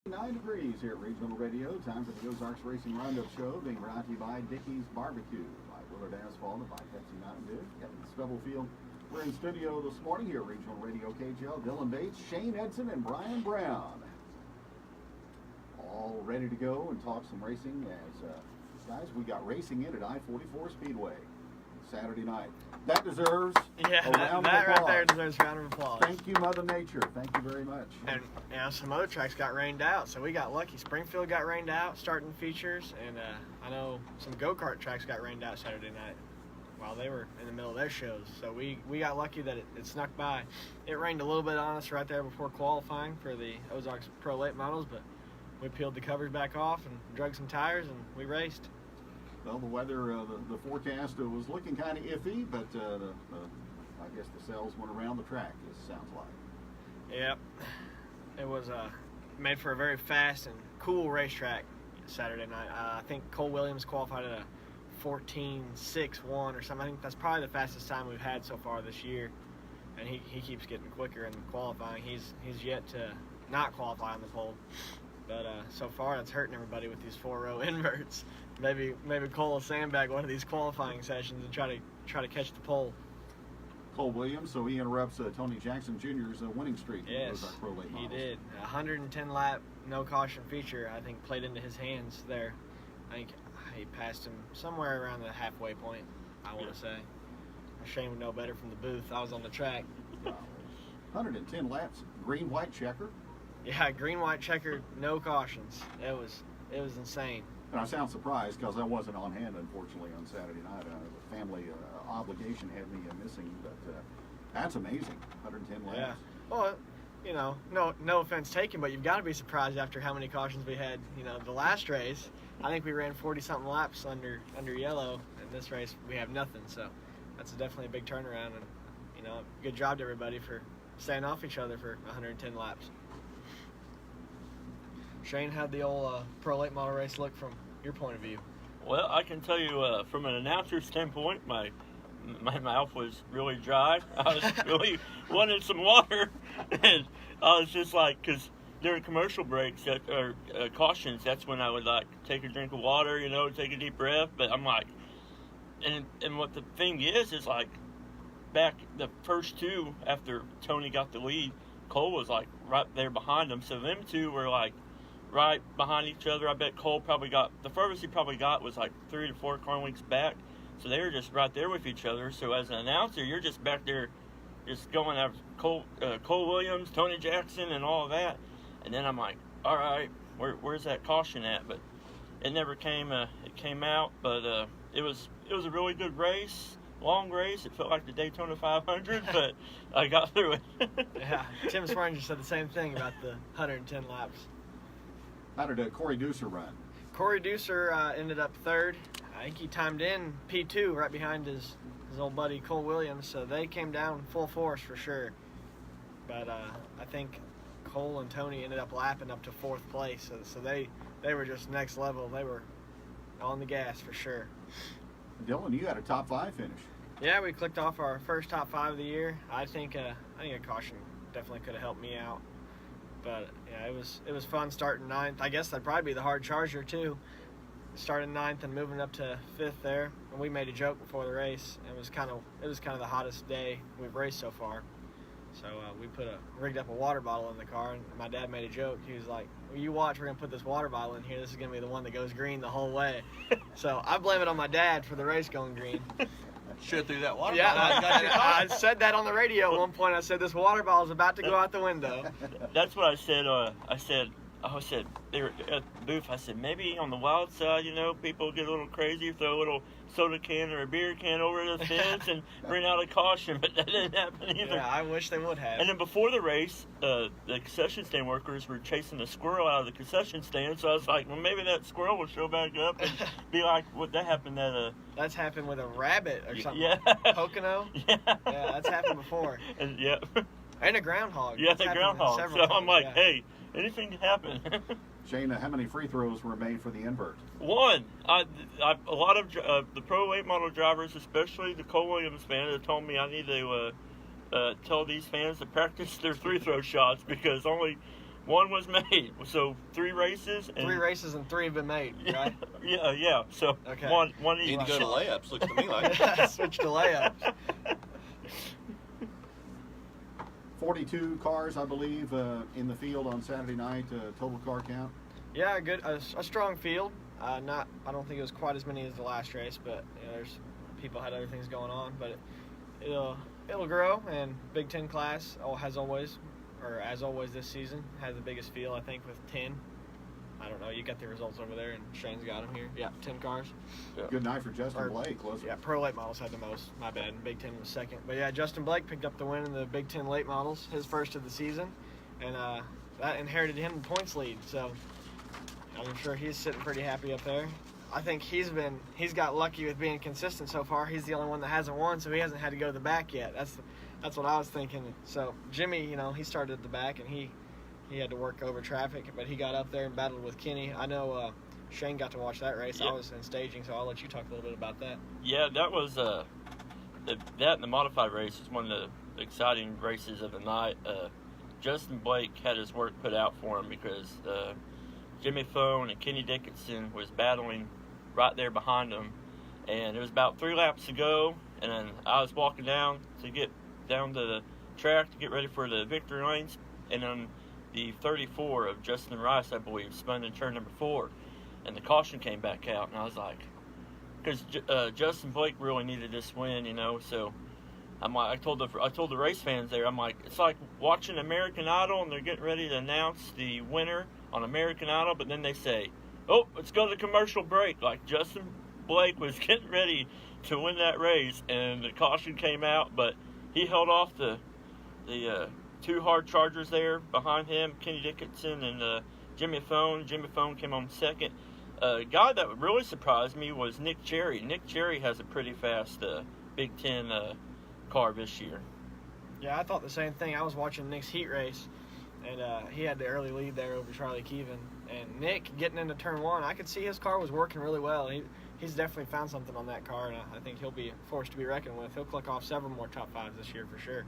9 degrees here at Regional Radio. Time for the Ozarks Racing Roundup Show, being brought to you by Dickey's Barbecue, by Willard Asphalt, and by Pepsi Mountain Dew. Kevin Stubblefield. We're in studio this morning here at Regional Radio KGL. Dylan Bates, Shane Eidson, and Brian Brown. All ready to go and talk some racing as, guys, we got racing in at I-44 Speedway Saturday night. That deserves a round of applause. That right there deserves a round of applause. Thank you, Mother Nature. Thank you very much. And some other tracks got rained out, so we got lucky. Springfield got rained out, starting features, and I know some go-kart tracks got rained out Saturday night while they were in the middle of their shows. So we got lucky that it snuck by. It rained a little bit on us right there before qualifying for the Ozarks Pro Late Models, but we peeled the covers back off and drug some tires, and we raced. Well, the weather, the forecast was looking kind of iffy, but I guess the cells went around the track, it sounds like. Yep. It was made for a very fast and cool racetrack Saturday night. I think Cole Williams qualified at a 14.61 or something. I think that's probably the fastest time we've had so far this year. And he keeps getting quicker in qualifying. He's yet to not qualify on the pole. But so far, that's hurting everybody with these 4-row inverts. Maybe Cole will sandbag one of these qualifying sessions and try to catch the pole. Cole Williams, so he interrupts Tony Jackson Jr.'s winning streak. Yes, Pro Late he Models. did. 110 lap no caution feature, I think, played into his hands there. I think he passed him somewhere around the halfway point, I want to say. Shane would know better from the booth. I was on the track. 110 laps, green-white checker. Yeah, green-white checker, no cautions. It was insane. And I sound surprised because I wasn't on hand, unfortunately, on Saturday night. The family obligation had me missing, but that's amazing. 110 laps. Yeah. Well, no offense taken, but you've got to be surprised after how many cautions we had. The last race, I think we ran 40-something laps under yellow, and this race we have nothing. So that's definitely a big turnaround, and good job to everybody for staying off each other for 110 laps. Shane, how'd the old Pro Late Model race look from your point of view? Well, I can tell you from an announcer standpoint, my mouth was really dry. I was really wanted some water, and I was just like, because during commercial breaks or cautions, that's when I would like take a drink of water, take a deep breath. But I'm like, and what the thing is like back the first two after Tony got the lead, Cole was like right there behind him. So them two were like right behind each other. I bet Cole probably got, the furthest he probably got was like 3 to 4 car lengths back. So they were just right there with each other. So as an announcer, you're just back there just going after Cole Williams, Tony Jackson, and all of that. And then I'm like, all right, where's that caution at? But it never came. It came out, but it was a really good race. Long race. It felt like the Daytona 500, but I got through it. Yeah, Tim Springer said the same thing about the 110 laps. How did Corey Deucer run? Corey Deucer ended up third. I think he timed in P2 right behind his old buddy Cole Williams, so they came down full force for sure. But I think Cole and Tony ended up lapping up to 4th place, so they were just next level. They were on the gas for sure. Dylan, you had a top 5 finish. Yeah, we clicked off our first top 5 of the year. I think a caution definitely could have helped me out. But yeah, it was fun starting 9th. I guess that'd probably be the hard charger too. Starting 9th and moving up to 5th there. And we made a joke before the race. It was kind of the hottest day we've raced so far. So we rigged up a water bottle in the car, and my dad made a joke. He was like, well, you watch, we're going to put this water bottle in here. This is going to be the one that goes green the whole way. So I blame it on my dad for the race going green. Should have threw that water Yeah, bottle. I said that on the radio at one point. I said, this water bottle is about to go out the window. That's what I said. I said they were at the booth. I said, maybe on the wild side, people get a little crazy, throw a little soda can or a beer can over the fence and bring out a caution, but that didn't happen either. Yeah, I wish they would have. And then before the race, the concession stand workers were chasing a squirrel out of the concession stand, so I was like, well, maybe that squirrel will show back up and be like, what, that happened at That's happened with a rabbit or something. Yeah. Pocono? Yeah. Yeah, that's happened before. And, yeah. And a groundhog. Yeah, That's the happened groundhog. several So I'm times, like, yeah. hey, anything can happen. Shane, how many free throws were made for the invert? One. A lot of the Pro Late Model drivers, especially the Cole Williams fans, have told me I need to tell these fans to practice their free throw shots because only one was made. So 3 races. And 3 races and 3 have been made, right? yeah. So Okay. one You each. need to go to layups, looks to me like. Switch to layups. 42 cars, I believe, in the field on Saturday night, total car count. Yeah, a strong field. I don't think it was quite as many as the last race, but there's people had other things going on. But it'll grow, and Big Ten class as always this season has the biggest field, I think, with 10. I don't know. You got the results over there, and Shane's got them here. Yeah, 10 cars. Yeah. Good night for Justin Blake, wasn't it? Yeah, Pro Late Models had the most. My bad. And Big Ten was second. But yeah, Justin Blake picked up the win in the Big Ten Late Models, his first of the season, and that inherited him the points lead. So I'm sure he's sitting pretty happy up there. I think he's got lucky with being consistent so far. He's the only one that hasn't won, so he hasn't had to go to the back yet. That's what I was thinking. So Jimmy, he started at the back, and he had to work over traffic, but he got up there and battled with Kenny. I know Shane got to watch that race. Yeah. I was in staging, so I'll let you talk a little bit about that. Yeah, that was that and the modified race was one of the exciting races of the night. Justin Blake had his work put out for him because Jimmy Phone and Kenny Dickinson was battling right there behind him, and it was about 3 laps to go, and then I was walking down to get down to the track to get ready for the victory lanes, and then the 34 of Justin Rice, I believe, spun in turn number 4, and the caution came back out, and I was like, because Justin Blake really needed this win, so I'm like, I told the race fans there, I'm like, it's like watching American Idol, and they're getting ready to announce the winner on American Idol, but then they say, oh, let's go to commercial break. Like, Justin Blake was getting ready to win that race, and the caution came out, but he held off the 2 hard chargers there behind him, Kenny Dickinson and Jimmy Phone. Jimmy Phone came on second. A guy that really surprised me was Nick Cherry. Nick Cherry has a pretty fast Big Ten car this year. Yeah, I thought the same thing. I was watching Nick's heat race, and he had the early lead there over Charlie Keevan. And Nick, getting into turn 1, I could see his car was working really well. He's definitely found something on that car, and I think he'll be a force to be reckoned with. He'll click off several more top 5s this year for sure.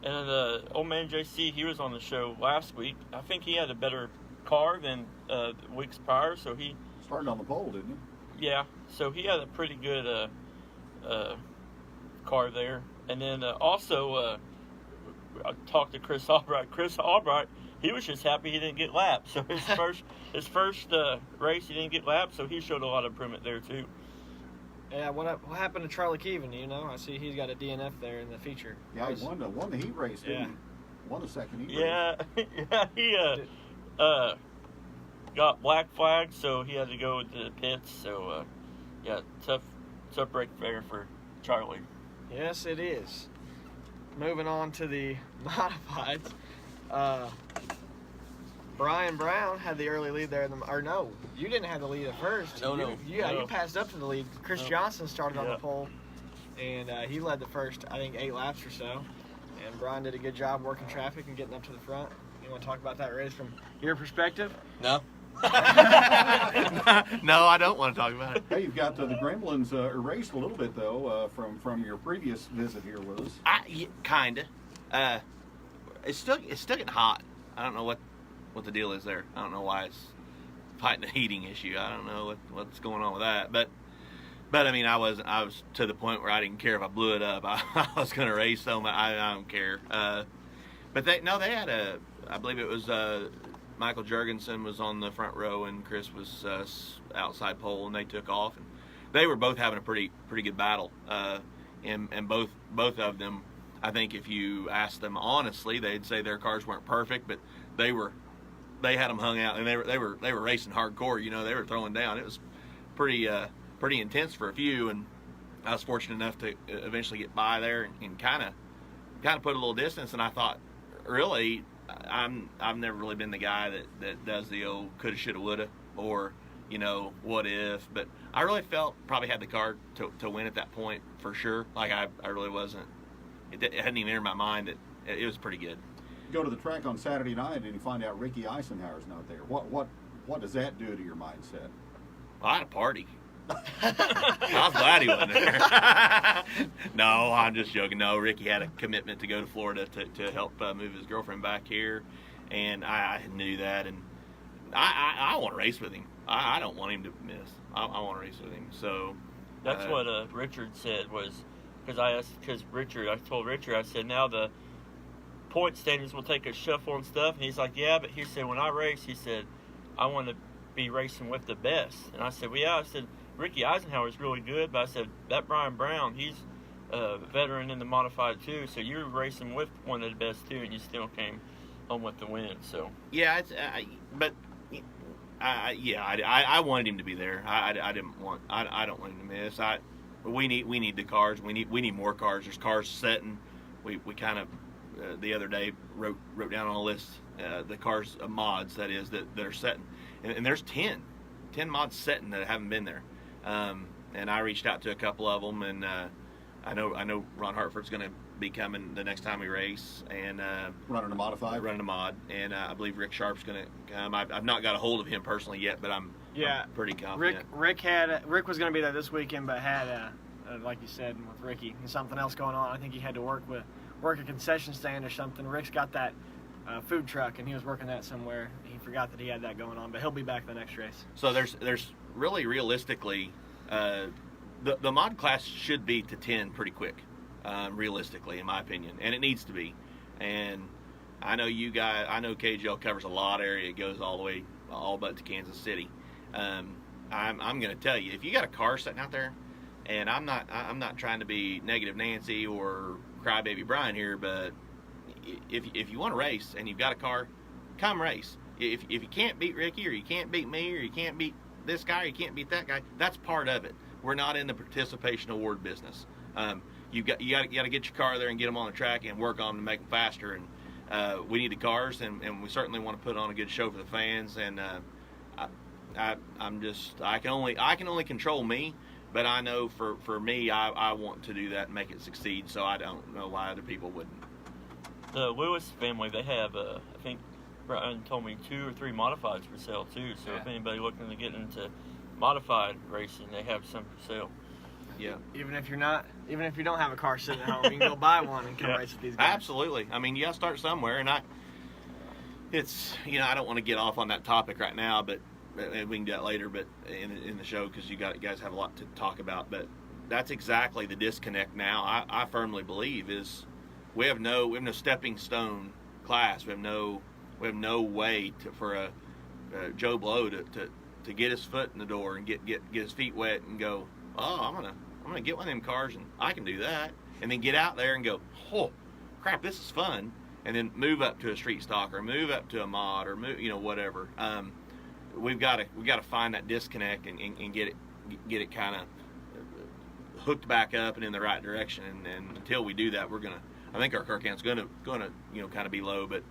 And old man JC, he was on the show last week. I think he had a better car than weeks prior, so he Started on the pole, didn't he? Yeah, so he had a pretty good car there. And then also, I talked to Chris Albright. Chris Albright, he was just happy he didn't get lapped. So his first race, he didn't get lapped, so he showed a lot of improvement there too. Yeah, what happened to Charlie Keevan? I see he's got a DNF there in the feature. Yeah, he won the heat race, didn't he? Won the second heat race. Yeah, he got black flagged, so he had to go to the pits. So, tough break there for Charlie. Yes, it is. Moving on to the modifieds. Brian Brown had the early lead there. No, you didn't have the lead at first. No. You passed up to the lead. Chris Johnson started on the pole, and he led the first, I think, 8 laps or so. And Brian did a good job working traffic and getting up to the front. You want to talk about that race from your perspective? No. No, I don't want to talk about it. Hey, you've got the Gremlins erased a little bit, though, from your previous visit here with us. Kinda. It's still getting hot. I don't know what the deal is there. I don't know why it's fighting a heating issue. I don't know what's going on with that. But I mean, I was to the point where I didn't care if I blew it up. I was going to race so much. I don't care. But they had I believe it was Michael Jurgensen was on the front row and Chris was outside pole, and they took off. And they were both having a pretty good battle. And both of them, I think if you asked them honestly, they'd say their cars weren't perfect, but they had them hung out, and they were racing hardcore. They were throwing down. It was pretty intense for a few, and I was fortunate enough to eventually get by there and kind of put a little distance. And I thought, really, I've never really been the guy that does the old coulda, shoulda, woulda, or what if. But I really felt probably had the car to win at that point for sure. Like I really wasn't. It hadn't even entered my mind that it was pretty good. Go to the track on Saturday night and you find out Ricky Eisenhower's not there. What does that do to your mindset? Well, I had a party. I was glad he wasn't there. No, I'm just joking. No, Ricky had a commitment to go to Florida to help move his girlfriend back here, and I knew that, and I want to race with him. I don't want him to miss. I want to race with him. So that's what Richard said was, because I told Richard, I said, now the point standings will take a shuffle and stuff, and he's like, yeah, but he said, when I race, he said, I want to be racing with the best. And I said, well, yeah, I said, Ricky Eisenhower's really good, but I said, that Brian Brown, he's a veteran in the modified too, so you're racing with one of the best too, and you still came home with the win. So yeah, I wanted him to be there. I don't want him to miss. We need the cars. We need more cars. There's cars setting. We kind of the other day wrote down on a list the cars mods that are setting, and there's 10 mods setting that haven't been there. And I reached out to a couple of them, and I know Ron Hartford's going to be coming the next time we race, and running a mod, and I believe Rick Sharp's going to come. I've not got a hold of him personally yet, but I'm pretty confident. Rick was going to be there this weekend, but had like you said with Ricky, something else going on. I think he had to work a concession stand or something. Rick's got that food truck, and he was working that somewhere. He forgot that he had that going on, but he'll be back the next race. So there's really realistically, the mod class should be to 10 pretty quick, realistically, in my opinion, and it needs to be. And I know you guys, I know KGL covers a lot of area. It goes all but to Kansas City. I'm going to tell you, if you got a car sitting out there, and I'm not trying to be negative Nancy or crybaby Brian here, but if you want to race and you've got a car, come race. If you can't beat Ricky, or you can't beat me, or you can't beat this guy, or you can't beat that guy, that's part of it. We're not in the participation award business. You got to get your car there and get them on the track and work on them to make them faster. And we need the cars, and we certainly want to put on a good show for the fans. And I can only control me, but I know for me, I want to do that and make it succeed. So I don't know why other people wouldn't. The Lewis family, they have I think Brian told me 2 or 3 modifieds for sale too. So if anybody looking to get into modified racing, they have some for sale. Yeah. Even if you don't have a car sitting at home, you can go buy one and come race with these guys. Absolutely. I mean, you got to start somewhere, and I don't want to get off on that topic right now, but we can do that later. But in the show, because you guys have a lot to talk about. But that's exactly the disconnect now. I firmly believe is we have no stepping stone class. We have no way for a Joe Blow to get his foot in the door and get his feet wet and go, oh, I'm gonna get one of them cars and I can do that, and then get out there and go, oh crap, this is fun, and then move up to a street stock or move up to a mod or move, whatever. We've got to find that disconnect and get it kind of hooked back up and in the right direction. And until we do that, I think our car count's gonna kind of be low. But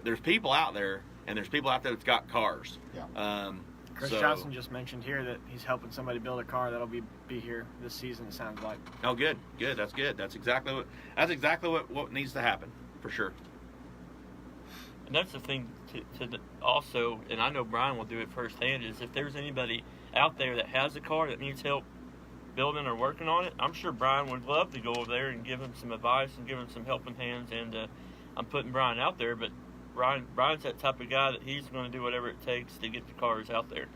there's people out there, and there's people out there that's got cars. Yeah. Chris Johnson just mentioned here that he's helping somebody build a car that'll be here this season. It sounds like. Oh, good. That's good. That's exactly what needs to happen for sure. And that's the thing to also, and I know Brian will do it firsthand, is if there's anybody out there that has a car that needs help building or working on it, I'm sure Brian would love to go over there and give him some advice and give him some helping hands. And I'm putting Brian out there, but Brian's that type of guy that he's going to do whatever it takes to get the cars out there.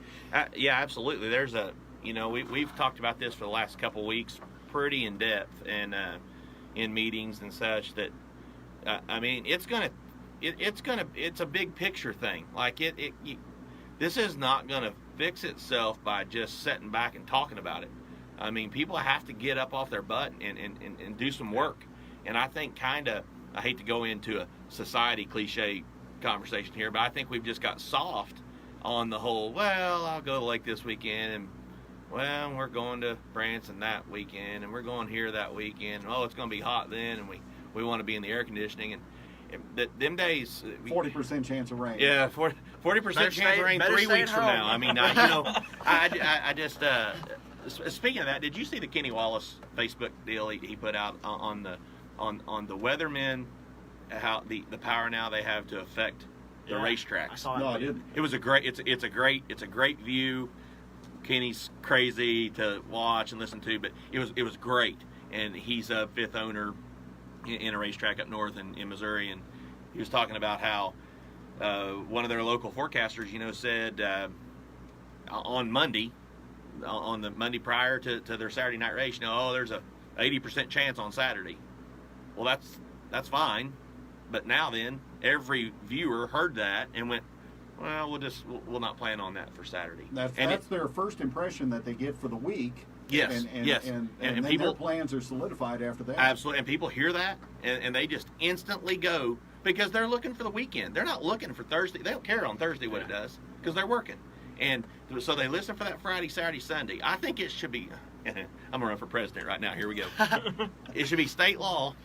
Yeah, absolutely. There's we've talked about this for the last couple of weeks pretty in depth and in meetings and such that, I mean, it's a big picture thing. Like this is not going to fix itself by just sitting back and talking about it. I mean, people have to get up off their butt and do some work. And I think I hate to go into a society cliche conversation here, but I think we've just got soft on the whole, well, I'll go to the lake this weekend, and, well, we're going to Branson that weekend, and we're going here that weekend. Oh, it's going to be hot then, and we want to be in the air conditioning. And them days... 40% chance of rain. Yeah, 40% chance of rain 3 weeks from now. I mean, I just... speaking of that, did you see the Kenny Wallace Facebook deal he put out on the weathermen, how the power now they have to affect the racetracks? I saw it. No, I didn't. It was a great. It's a great view. Kenny's crazy to watch and listen to, but it was great. And he's a 5th owner in a racetrack up north in Missouri, and he was talking about how one of their local forecasters, said on Monday, on the Monday prior to their Saturday night race, there's a 80% chance on Saturday. Well, that's fine, but now then every viewer heard that and went, well, we'll not plan on that for Saturday. That's their first impression that they get for the week. Yes, yes. And then people, their plans are solidified after that. Absolutely, and people hear that and they just instantly go, because they're looking for the weekend. They're not looking for Thursday. They don't care on Thursday what it does because they're working. And so they listen for that Friday, Saturday, Sunday. I think it should be, I'm going to run for president right now. Here we go. It should be state law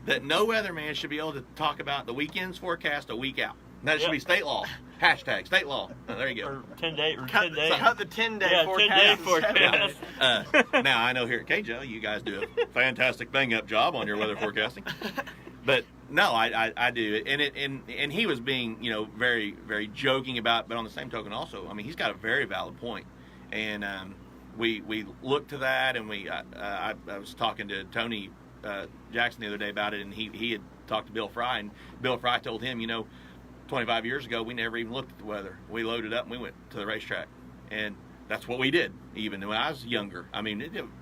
that no weatherman should be able to talk about the weekend's forecast a week out. That should be state law. Hashtag state law. Oh, there you go. Or 10 day. Cut the 10-day forecast. 10-day forecast. Now, I know here at KJO, you guys do a fantastic bang-up job on your weather forecasting. But no, I do, and he was being very, very joking about, but on the same token also, I mean, he's got a very valid point, and we looked to that, and I was talking to Tony Jackson the other day about it, and he had talked to Bill Fry, and Bill Fry told him, 25 years ago we never even looked at the weather. We loaded up and we went to the racetrack, and that's what we did. Even when I was younger, I mean,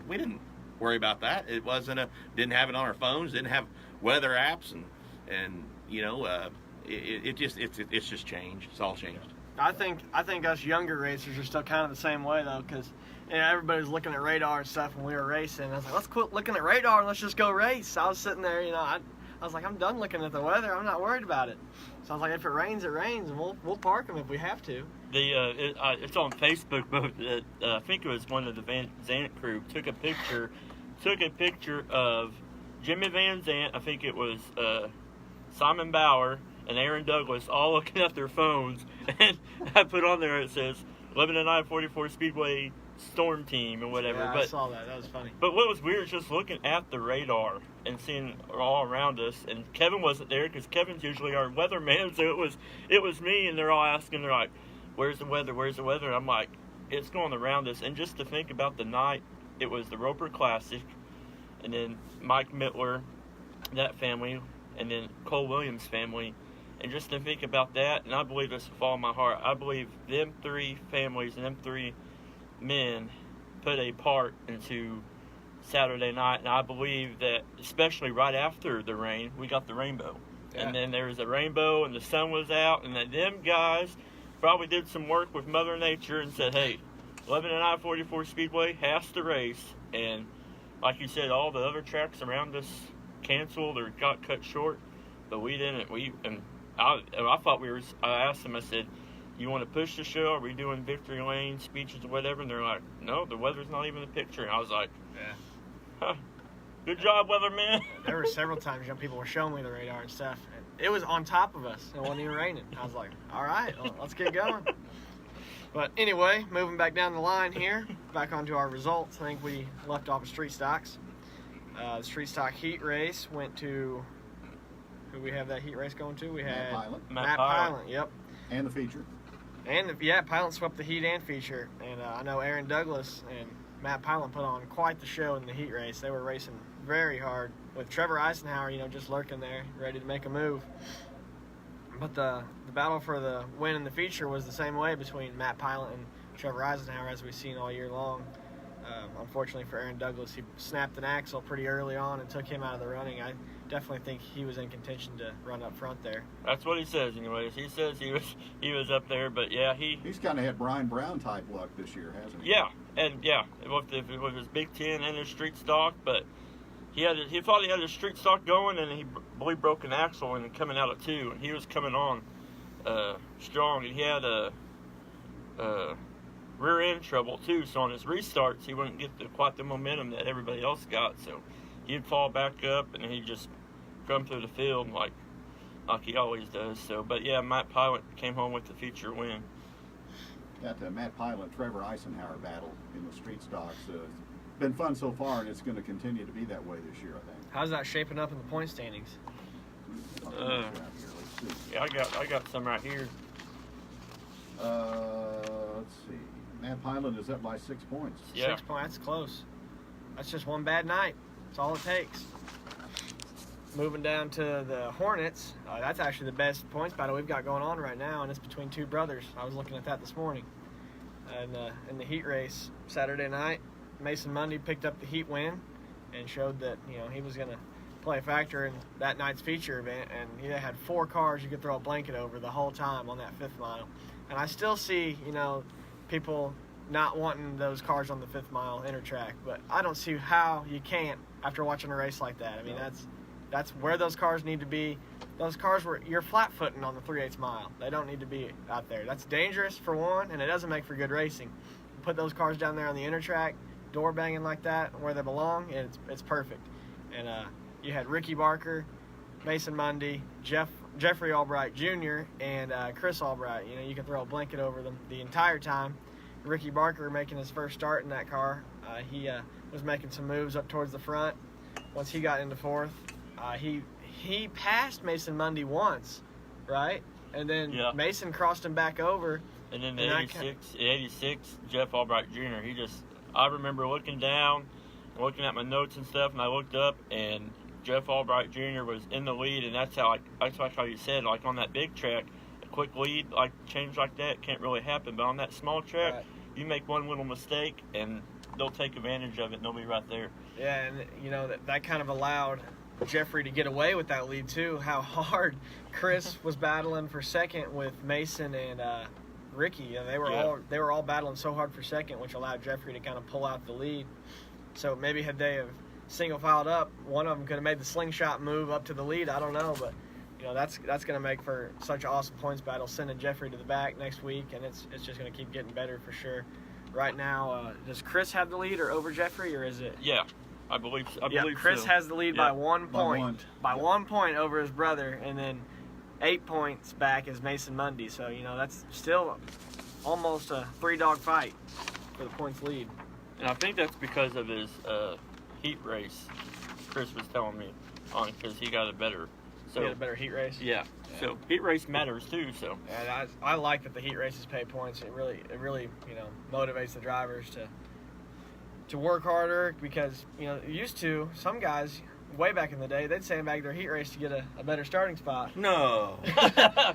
we didn't worry about that. It wasn't didn't have it on our phones, didn't have weather apps, and it's just changed. It's all changed. I think us younger racers are still kind of the same way though, because everybody's looking at radar and stuff when we were racing. I was like, let's quit looking at radar and let's just go race. I was sitting there, I was like, I'm done looking at the weather. I'm not worried about it. So I was like, if it rains, it rains, and we'll park them if we have to. It's on Facebook, but I think it was one of the Van Zandt crew took a picture of Jimmy Van Zandt. I think it was Simon Bauer and Aaron Douglas all looking at their phones, and I put on there, it says 11 and 944 Speedway Storm Team or whatever. Yeah, but I saw that. That was funny. But what was weird is just looking at the radar and seeing all around us. And Kevin wasn't there because Kevin's usually our weatherman, so it was me, and they're all asking, they're like, "Where's the weather? Where's the weather?" And I'm like, "It's going around us." And just to think about the night, it was the Roper Classic, and then Mike Mittler, that family, and then Cole Williams' family. And just to think about that, and I believe this with all my heart, I believe them three families and them three men put a part into Saturday night. And I believe that, especially right after the rain, we got the rainbow. Yeah. And then there was a rainbow, and the sun was out, and then them guys probably did some work with Mother Nature and said, hey, 11 and I-44 Speedway has to race. And like you said, all the other tracks around us canceled or got cut short, but we didn't. I thought I asked them, I said, you want to push the show? Are we doing victory lane speeches or whatever? And they're like, no, the weather's not even a picture. And I was like, huh, good job, weatherman. There were several times people were showing me the radar and stuff. And it was on top of us. It wasn't even raining. I was like, all right, well, let's get going. But anyway, moving back down the line here, back onto our results. I think we left off at street stocks. The street stock heat race went to, who we have that heat race going to? We had Matt Pilot. Yep. And the feature. And Pilot swept the heat and feature. And I know Aaron Douglas and Matt Pilot put on quite the show in the heat race. They were racing very hard with Trevor Eisenhower, just lurking there, ready to make a move. But the battle for the win in the feature was the same way between Matt Pilot and Trevor Eisenhower, as we've seen all year long. Unfortunately for Aaron Douglas, he snapped an axle pretty early on and took him out of the running. I definitely think he was in contention to run up front there. That's what he says, anyways. He says he was up there, but yeah, he's kind of had Brian Brown type luck this year, hasn't he? Yeah, and with his Big Ten and his street stock, but he thought he had his street stock going, and he broke an axle and coming out of 2, and he was coming on strong, and he had a rear end trouble too, so on his restarts he wouldn't get quite the momentum that everybody else got, so he'd fall back up and he'd just come through the field like he always does. So, but yeah, Matt Pilot came home with the feature win. That Matt Pilot, Trevor Eisenhower battle in the street stocks has been fun so far, and it's going to continue to be that way this year, I think. How's that shaping up in the point standings? Yeah, I got some right here. Let's see. Matt Pilot is up by 6 points. Yeah. 6 points, that's close. That's just one bad night. That's all it takes. moving down to the Hornets, that's actually the best points battle we've got going on right now, and it's between two brothers. I was looking at that this morning. And in the heat race Saturday night, Mason Mundy picked up the heat win and showed that he was going to play a factor in that night's feature event. And he had 4 cars you could throw a blanket over the whole time on that 5th mile. And I still see people not wanting those cars on the 5th mile intertrack, but I don't see how you can't after watching a race like that. I mean, that's where those cars need to be. Those cars you're flat-footing on the 3/8 mile. They don't need to be out there. That's dangerous for one, and it doesn't make for good racing. Put those cars down there on the intertrack, door banging like that, where they belong, and it's perfect. And you had Ricky Barker, Mason Mundy, Jeffrey Albright Jr., and Chris Albright. You can throw a blanket over them the entire time. Ricky Barker making his first start in that car. He was making some moves up towards the front. Once he got into 4th, he passed Mason Mundy once, right? And then Mason crossed him back over. And then the 86, Jeff Albright Jr., I remember looking down, looking at my notes and stuff, and I looked up, and Jeff Albright Jr. was in the lead, and that's like how you said, like on that big track, a quick lead, like change like that can't really happen. But on that small track, you make one little mistake, and they'll take advantage of it, and they'll be right there. Yeah, and that kind of allowed Jeffrey to get away with that lead too. How hard Chris was battling for second with Mason and Ricky. They were all battling so hard for second, which allowed Jeffrey to kind of pull out the lead. So maybe had they have single filed up, one of them could have made the slingshot move up to the lead. I don't know, but that's going to make for such an awesome points battle, sending Jeffrey to the back next week, and it's just going to keep getting better for sure. Right now, does Chris have the lead or over Jeffrey, or is it? Yeah, I believe Chris so. has the lead by 1 point. By 1 point over his brother, and then 8 points back is Mason Mundy. So, that's still almost a 3-dog fight for the points lead. And I think that's because of his heat race, Chris was telling me on, because he got a better. So he had a better heat race? Yeah. So heat race matters too. So. And I like that the heat races pay points. It really motivates the drivers to work harder, because used to, some guys way back in the day, they'd sandbag their heat race to get a better starting spot. No.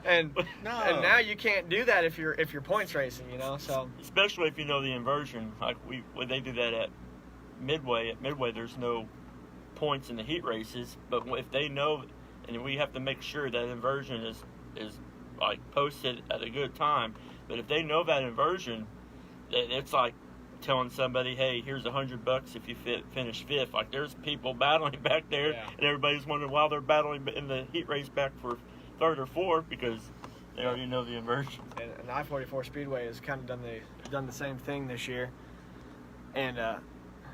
and now you can't do that if you're points racing, So especially if you know the inversion, like when they do that at Midway. At Midway, there's no points in the heat races, but if they know, and we have to make sure that inversion is like posted at a good time. But if they know that inversion, it's like telling somebody, hey, here's $100 if you finish 5th. Like, there's people battling back there, and everybody's wondering why they're battling in the heat race back for 3rd or 4th, because they already know the inversion. And I-44 Speedway has kind of done the same thing this year. And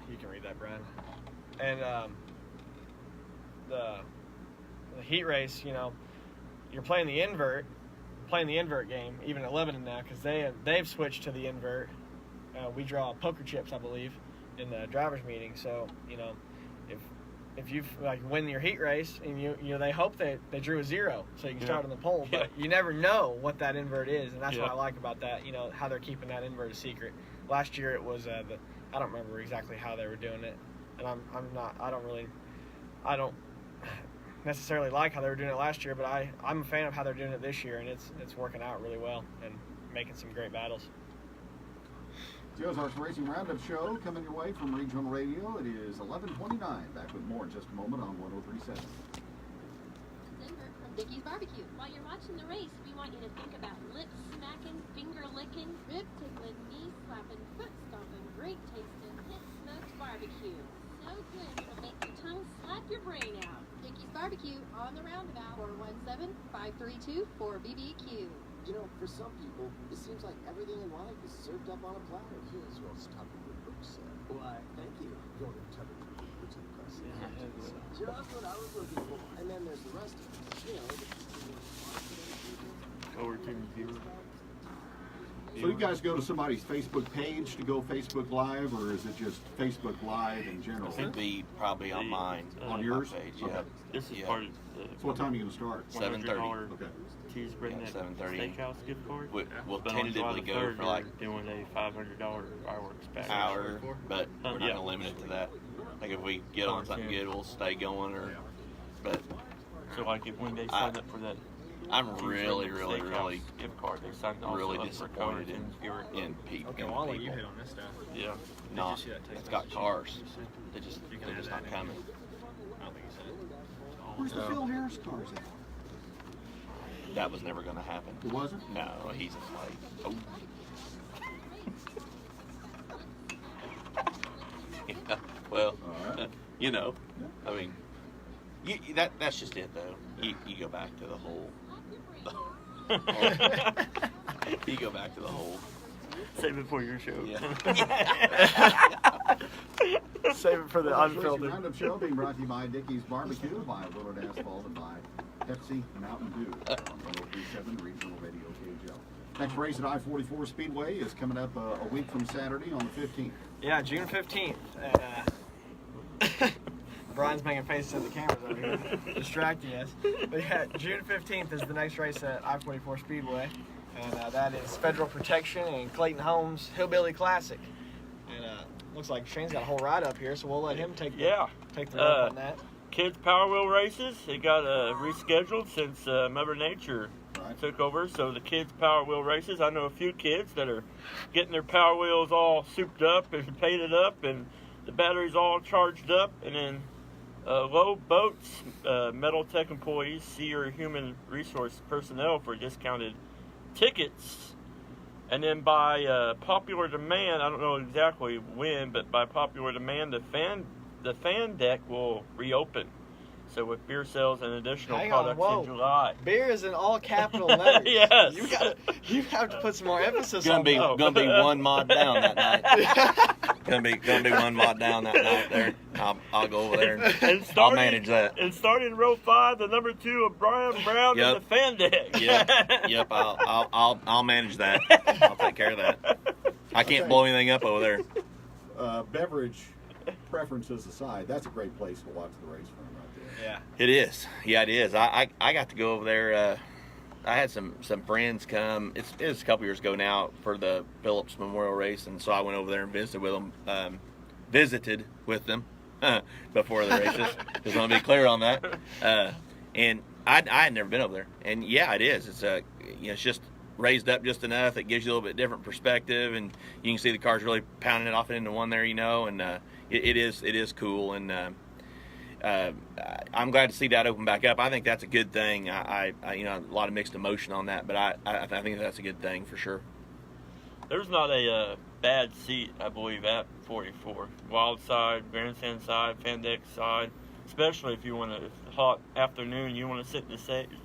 you can read that, Brian. And the heat race, you're playing the invert game, even at Lebanon now, because they've switched to the invert. We draw poker chips, I believe, in the drivers' meeting. So, if you win your heat race, and they hope that they drew a 0, so you can start on the pole. But you never know what that invert is, and that's what I like about that. How they're keeping that invert a secret. Last year it was I don't remember exactly how they were doing it, and I don't necessarily like how they were doing it last year, but I'm a fan of how they're doing it this year, and it's working out really well and making some great battles. The Ozarks Racing Roundup Show coming your way from Regional Radio. It is 11:29. Back with more in just a moment on 103.7. Denver from Dickie's Barbecue. While you're watching the race, we want you to think about lip smacking, finger licking, rib tickling, knee slapping, foot stomping, great tasting, hit smoked barbecue. So good it'll make your tongue slap your brain out. Dickie's Barbecue on the roundabout. 417-532-4BBQ. For some people, it seems like everything in life is served up on a platter. Here's what's top of the book, sir. Why, thank you. You're the top of the book, class. Just what I was looking for. And then there's the rest of us. Overton viewer. So you guys go to somebody's Facebook page to go Facebook Live, or is it just Facebook Live in general? It would be probably on mine. On yours? Page, Okay. yeah. This is part of the. So what time are you going to start? 7:30. Okay. Cheese redneck 7:30. steakhouse gift card. We'll But on July tentatively the go 3rd, for like they're doing a $500 fireworks back. hour, but we're not Yeah. gonna limit it to that. Like if we get on something good, we'll stay going, or But So like when they signed up for that, I'm really gift card, they signed also really up disappointed for Cohen's in people. Okay, well, I'll let you hit on this stuff. Yeah. No, you see that text it's got message? cars. They're You can just add not that in. coming. I don't think he said it. Where's the Phil Harris cars at? That was never going to happen. It wasn't? No, he's in play. Oh. Yeah, well, All right. you know, I mean, that's just it though. You go back to the whole. You go back to the whole. Save it for your show. Yeah. Save it for the Racing unfiltered. Roundup Show being brought to you by Dickey's Barbecue, by Willard Asphalt, and by Pepsi Mountain Dew on 1037 Regional Radio KHL. Next race at I-44 Speedway is coming up a week from Saturday on the 15th. Yeah, June 15th. Brian's making faces at the cameras over here, distracting us. But yeah, June 15th is the next race at I-44 Speedway. And that is Federal Protection and Clayton Holmes Hillbilly Classic. And looks like Shane's got a whole ride up here, so we'll let him take the run on that. Kids Power Wheel races, it got rescheduled since Mother Nature took over. So the kids Power Wheel races, I know a few kids that are getting their Power Wheels all souped up and painted up and the batteries all charged up. And then low boats, Metal Tech employees see your human resource personnel for discounted tickets. And then by popular demand, I don't know exactly when, but by popular demand, the fan deck will reopen. So with beer sales and additional products in July. Beer is in all capital letters. Yes. You have to put some more emphasis Gonna on be that. gonna be one mod down that night. gonna be one mod down that night there. I'll go over there and I'll manage that. And starting in row 5, the number 2 of Brian Brown in the fan deck. Yep. I'll manage that. I'll take care of that. I can't blow anything up over there. Beverage preferences aside, that's a great place to watch the race from right there. Yeah. It is. Yeah, it is. I got to go over there. I had some friends come. It was a couple years ago now for the Phillips Memorial Race, and so I went over there and visited with them before the races. Just want to be clear on that. And I had never been over there, and yeah, it is. It's it's just raised up just enough. It gives you a little bit different perspective, and you can see the cars really pounding it off into one there, and it is cool, and I'm glad to see that open back up. I think that's a good thing. I a lot of mixed emotion on that, but I think that's a good thing for sure. There's not a bad seat, I believe, at 44. Wild side, grandstand side, fan deck side. Especially if you want to, hot afternoon, you want to sit in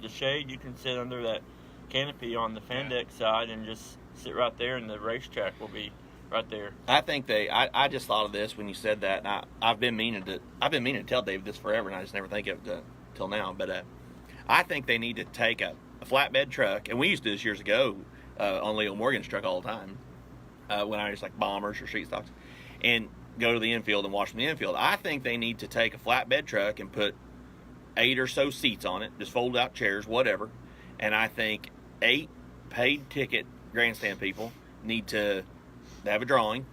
the shade, you can sit under that canopy on the fan deck side and just sit right there, and the racetrack will be right there. I think I just thought of this when you said that, and I've been meaning to tell Dave this forever, and I just never think of it till now. But I think they need to take a flatbed truck, and we used to do this years ago on Leo Morgan's truck all the time when I was like bombers or street stocks, and go to the infield and watch from the infield. I think they need to take a flatbed truck and put 8 or so seats on it, just fold out chairs, whatever, and I think 8 paid ticket grandstand people need to have a drawing,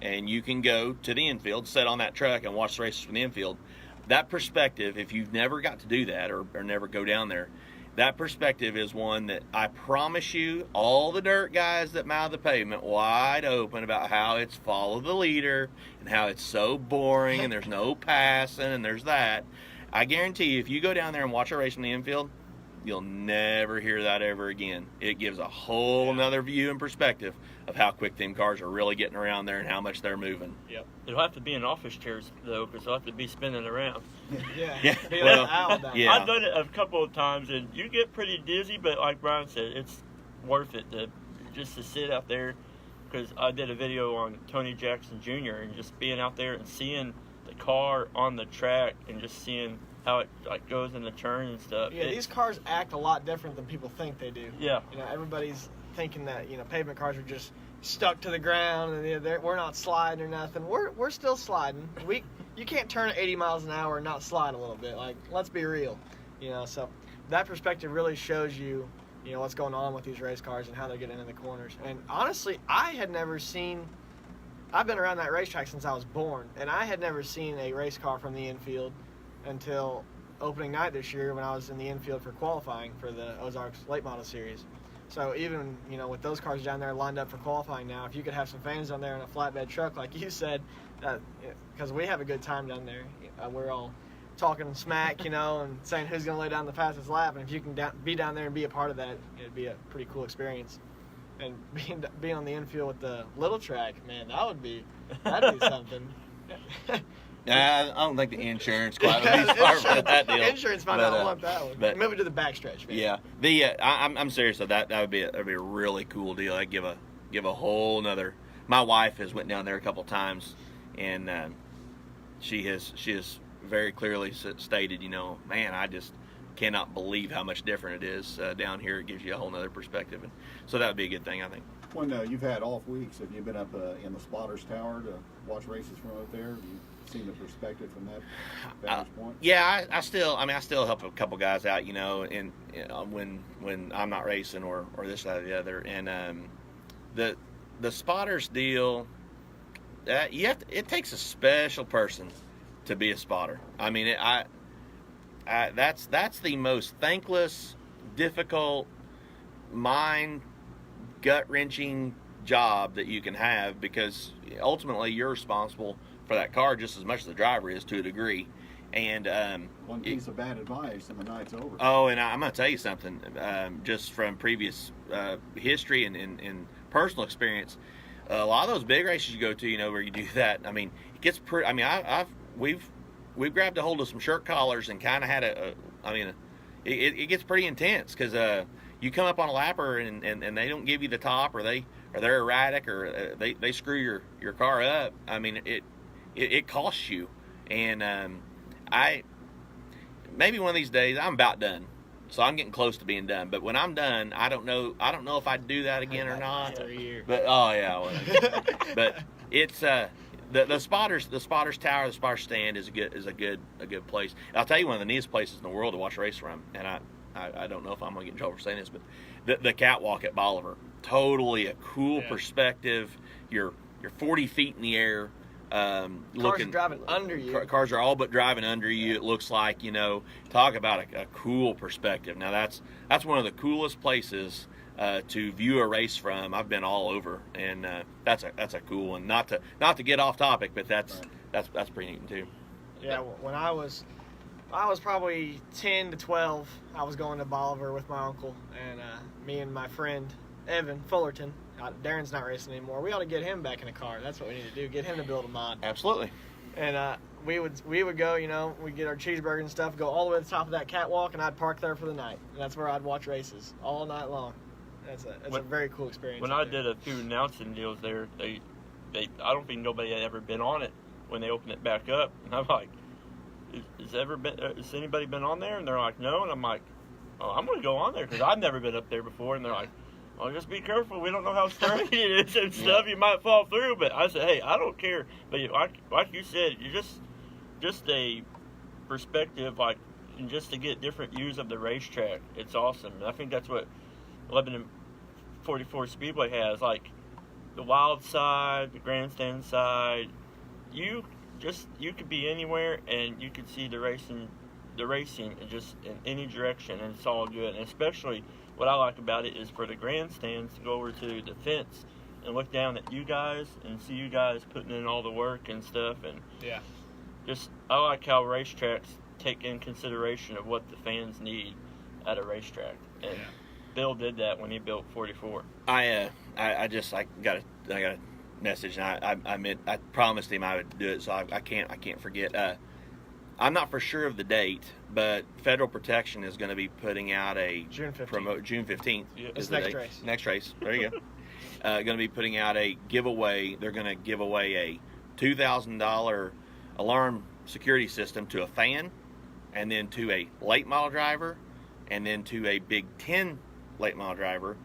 and you can go to the infield, sit on that truck, and watch the races from the infield. That perspective, if you've never got to do that or never go down there, that perspective is one that I promise you, all the dirt guys that mouth the pavement wide open about how it's follow the leader and how it's so boring and there's no passing and there's that. I guarantee you, if you go down there and watch a race from the infield, you'll never hear that ever again. It gives a whole nother view and perspective of how quick them cars are really getting around there and how much they're moving. Yep. It'll have to be in office chairs, though, because they'll have to be spinning around. Yeah. Well, yeah. I've done it a couple of times, and you get pretty dizzy, but like Brian said, it's worth it just to sit out there, because I did a video on Tony Jackson Jr. and just being out there and seeing the car on the track and just seeing how it like goes in the turn and stuff. Yeah, these cars act a lot different than people think they do. Yeah. Everybody's thinking that pavement cars are just stuck to the ground and we're not sliding or nothing. We're still sliding. You can't turn 80 miles an hour and not slide a little bit. Like, let's be real. So that perspective really shows you what's going on with these race cars and how they're getting in the corners. And honestly, I've been around that racetrack since I was born, and I had never seen a race car from the infield until opening night this year when I was in the infield for qualifying for the Ozark's late model series. So even, with those cars down there lined up for qualifying now, if you could have some fans down there in a flatbed truck, like you said, because we have a good time down there. We're all talking smack, and saying who's going to lay down the fastest lap. And if you can be down there and be a part of that, it'd be a pretty cool experience. And being on the infield with the little track, man, that'd be something. I don't think the insurance quite would be smart for that deal. Insurance might not want that one. But move it to the backstretch, man. Yeah, I'm serious. So that would be a really cool deal. I'd give a whole nother. My wife has went down there a couple times, and she has very clearly stated, man, I just cannot believe how much different it is down here. It gives you a whole nother perspective, and so that would be a good thing, I think. When you've had off weeks, have you been up in the spotters tower to watch races from up there? Have you seen the perspective from that vantage point? Yeah, I still help a couple guys out, and when I'm not racing or this, that, or the other. And the spotters deal, it takes a special person to be a spotter. I mean, that's the most thankless, difficult, gut-wrenching job that you can have, because ultimately you're responsible for that car just as much as the driver is, to a degree. And one piece of bad advice and the night's over. Oh, and I'm going to tell you something, just from previous history and personal experience. A lot of those big races you go to, where you do that, I mean, it gets pretty. I mean, we've grabbed a hold of some shirt collars and kind of had it gets pretty intense, because you come up on a lapper and they don't give you the top, or they're erratic, or they screw your car up. I mean, it costs you. And maybe one of these days I'm about done, so I'm getting close to being done. But when I'm done, I don't know if I'd do that again or not. But but it's the spotters tower, the spotters stand is a good place. I'll tell you, one of the neatest places in the world to watch a race from, and I don't know if I'm going to get in trouble for saying this, but the catwalk at Bolivar, totally a cool perspective. You're 40 feet in the air. Cars are driving under you. Cars are all but driving under you. It looks like, talk about a cool perspective. Now that's one of the coolest places to view a race from. I've been all over, and that's a cool one. Not to get off topic, but that's pretty neat too. Yeah, when I was probably 10 to 12, I was going to Bolivar with my uncle, and me and my friend Evan Fullerton. Darren's not racing anymore. We ought to get him back in a car. That's what we need to do. Get him to build a mod. Absolutely. And we would go, we'd get our cheeseburger and stuff, go all the way to the top of that catwalk, and I'd park there for the night. And that's where I'd watch races all night long. It's a very cool experience. When I did a few announcing deals there, I don't think nobody had ever been on it when they opened it back up. And I'm like, has anybody been on there? And they're like, no. And I'm like, oh, I'm going to go on there, because I've never been up there before. And they're like, oh, just be careful. We don't know how sturdy it is and stuff. You might fall through. But I said, hey, I don't care. But like you said, you're just a perspective, and just to get different views of the racetrack. It's awesome. And I think that's what Lebanon 44 Speedway has. Like the wild side, the grandstand side. You could be anywhere and you could see the racing just in any direction, and it's all good. And especially what I like about it is for the grandstands to go over to the fence and look down at you guys and see you guys putting in all the work and stuff. And I like how racetracks take in consideration of what the fans need at a racetrack. And Bill did that when he built 44. I got a message, and I promised him I would do it, so I can't forget. I'm not for sure of the date, but Federal Protection is going to be putting out a June 15th. June 15th. Yeah. Is It's next race. There you go. Going to be putting out a giveaway. They're going to give away a $2,000 alarm security system to a fan, and then to a late model driver, and then to a Big Ten late model driver.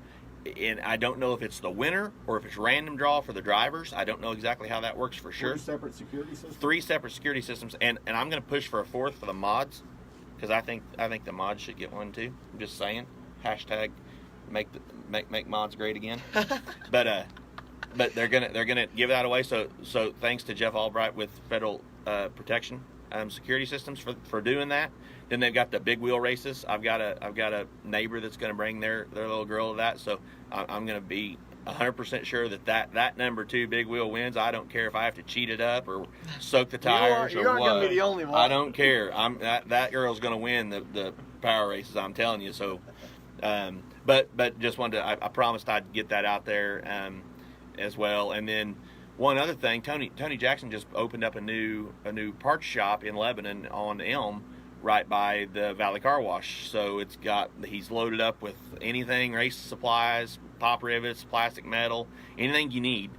And I don't know if it's the winner or if it's random draw for the drivers. I don't know exactly how that works for sure. 3 separate security systems? 3 separate security systems, and I'm going to push for a 4th for the mods, because I think the mods should get one too. I'm just saying. Hashtag make mods great again. but they're gonna give that away. So thanks to Jeff Albright with Federal Protection, security systems for doing that. Then they've got the big wheel races. I've got a neighbor that's going to bring their little girl to that. So I'm going to be 100% sure that number 2 big wheel wins. I don't care if I have to cheat it up or soak the tires you or aren't what. going to be the only one. I don't care. That girl's going to win the power races. I'm telling you. So, but just wanted to. I promised I'd get that out there as well. And then one other thing, Tony Jackson just opened up a new parts shop in Lebanon on Elm, right by the Valley Car Wash. So he's loaded up with anything, race supplies, pop rivets, plastic metal, anything you need.